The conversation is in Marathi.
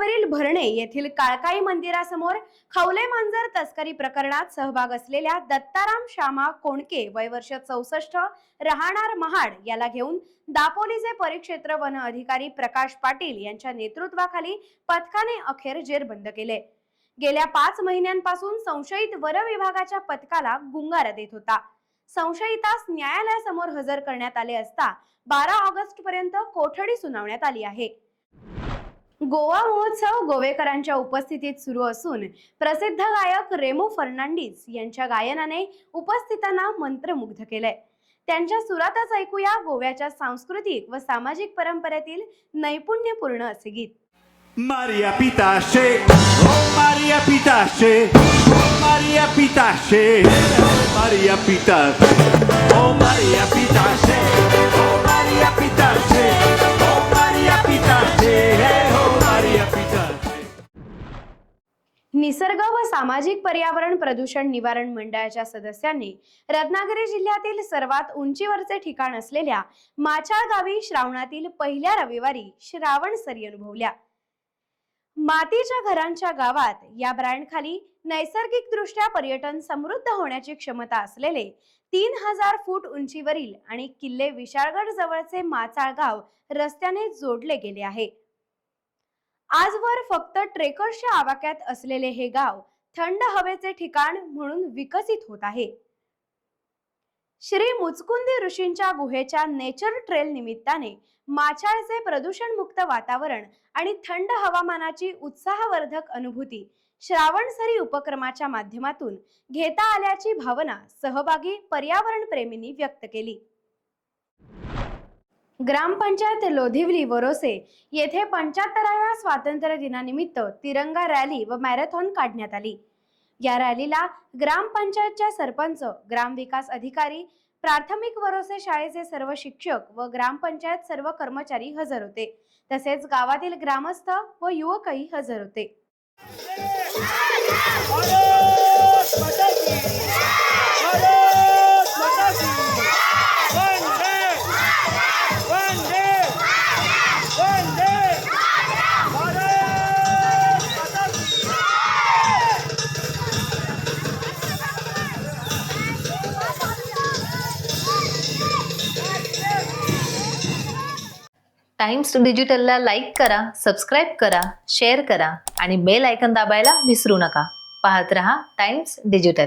रत्नागिरीवरील भरणे येथील काळकाई मंदिरासमोर खवले मांजर तस्करी प्रकरणात सहभाग असलेल्या दत्ताराम श्यामा कोणके वय वर्ष 64 राहणार महाड याला घेऊन दापोलीचे परिक्षेत्र वन अधिकारी प्रकाश पाटील यांच्या नेतृत्वाखाली पथकाने अखेर जेरबंद केले। गेल्या 5 महिन्यांपासून संशयित वन विभागाच्या पथकाला गुंगारा देत होता। संशयितास न्यायालयासमोर हजर करण्यात आले असता 12 ऑगस्ट पर्यंत कोठडी सुनावण्यात आली आहे। गोवा महोत्सव गोवेकरांच्या उपस्थितीत सुरू असून प्रसिद्ध गायक रेमो फर्नांडिस यांच्या गायनाने उपस्थितांना मंत्रमुग्ध केले। त्यांच्या सुरातच ऐकूया गोव्याच्या सांस्कृतिक व सामाजिक परंपरेतील नैपुण्यपूर्ण असे गीत। Maria Pitache, oh Maria Pitache, oh Maria Pitache, Maria Pitache, oh Maria Pitache, oh Maria Pitache, oh Maria Pitache, oh Maria Pitache। निसर्ग व सामाजिक पर्यावरण प्रदूषण निवारण मंडळाच्या सदस्यांनी रत्नागिरी जिल्ह्यातील सर्वात उंचीवरचे ठिकाण असलेल्या माचाळ गावी श्रावणातील पहिल्या रविवारी श्रावण सरी अनुभवल्या। मातीच्या घरांच्या गावात या ब्रँडखाली नैसर्गिक दृष्ट्या पर्यटन समृद्ध होण्याची क्षमता असलेले 3000 फूट उंचीवरील आणि किल्ले विशाळगड जवळचे माचाळ गाव रस्त्याने जोडले गेले आहे। आजवर फक्त ट्रेकर्सच्या आवाक्यात असलेले हे गाव थंड हवेचे ठिकाण म्हणून विकसित होत आहे। श्री मुचकुंदी ऋषींच्या गुहेच्या नेचर ट्रेल निमित्ताने माचाळचे प्रदूषण मुक्त वातावरण आणि थंड हवामानाची उत्साहवर्धक अनुभूती श्रावण सरी उपक्रमाच्या माध्यमातून घेता आल्याची भावना सहभागी पर्यावरण प्रेमींनी व्यक्त केली। ग्रामपंचायत लोधिवली वरोसे येथे 75व्या स्वातंत्र्य दिनानिमित्त तिरंगा रॅली व मॅरेथॉन काढण्यात आली। या रॅलीला ग्रामपंचायतच्या सरपंच, ग्रामविकास अधिकारी, प्राथमिक वरोसे शाळेचे सर्व शिक्षक व ग्रामपंचायत सर्व कर्मचारी हजर होते। तसेच गावातील ग्रामस्थ व युवकही हजर होते। टाइम्स डिजिटलला लाईक करा, सबस्क्राईब करा, शेअर करा आणि बेल आयकॉन दाबायला विसरू नका। पाहत रहा टाइम्स डिजिटल।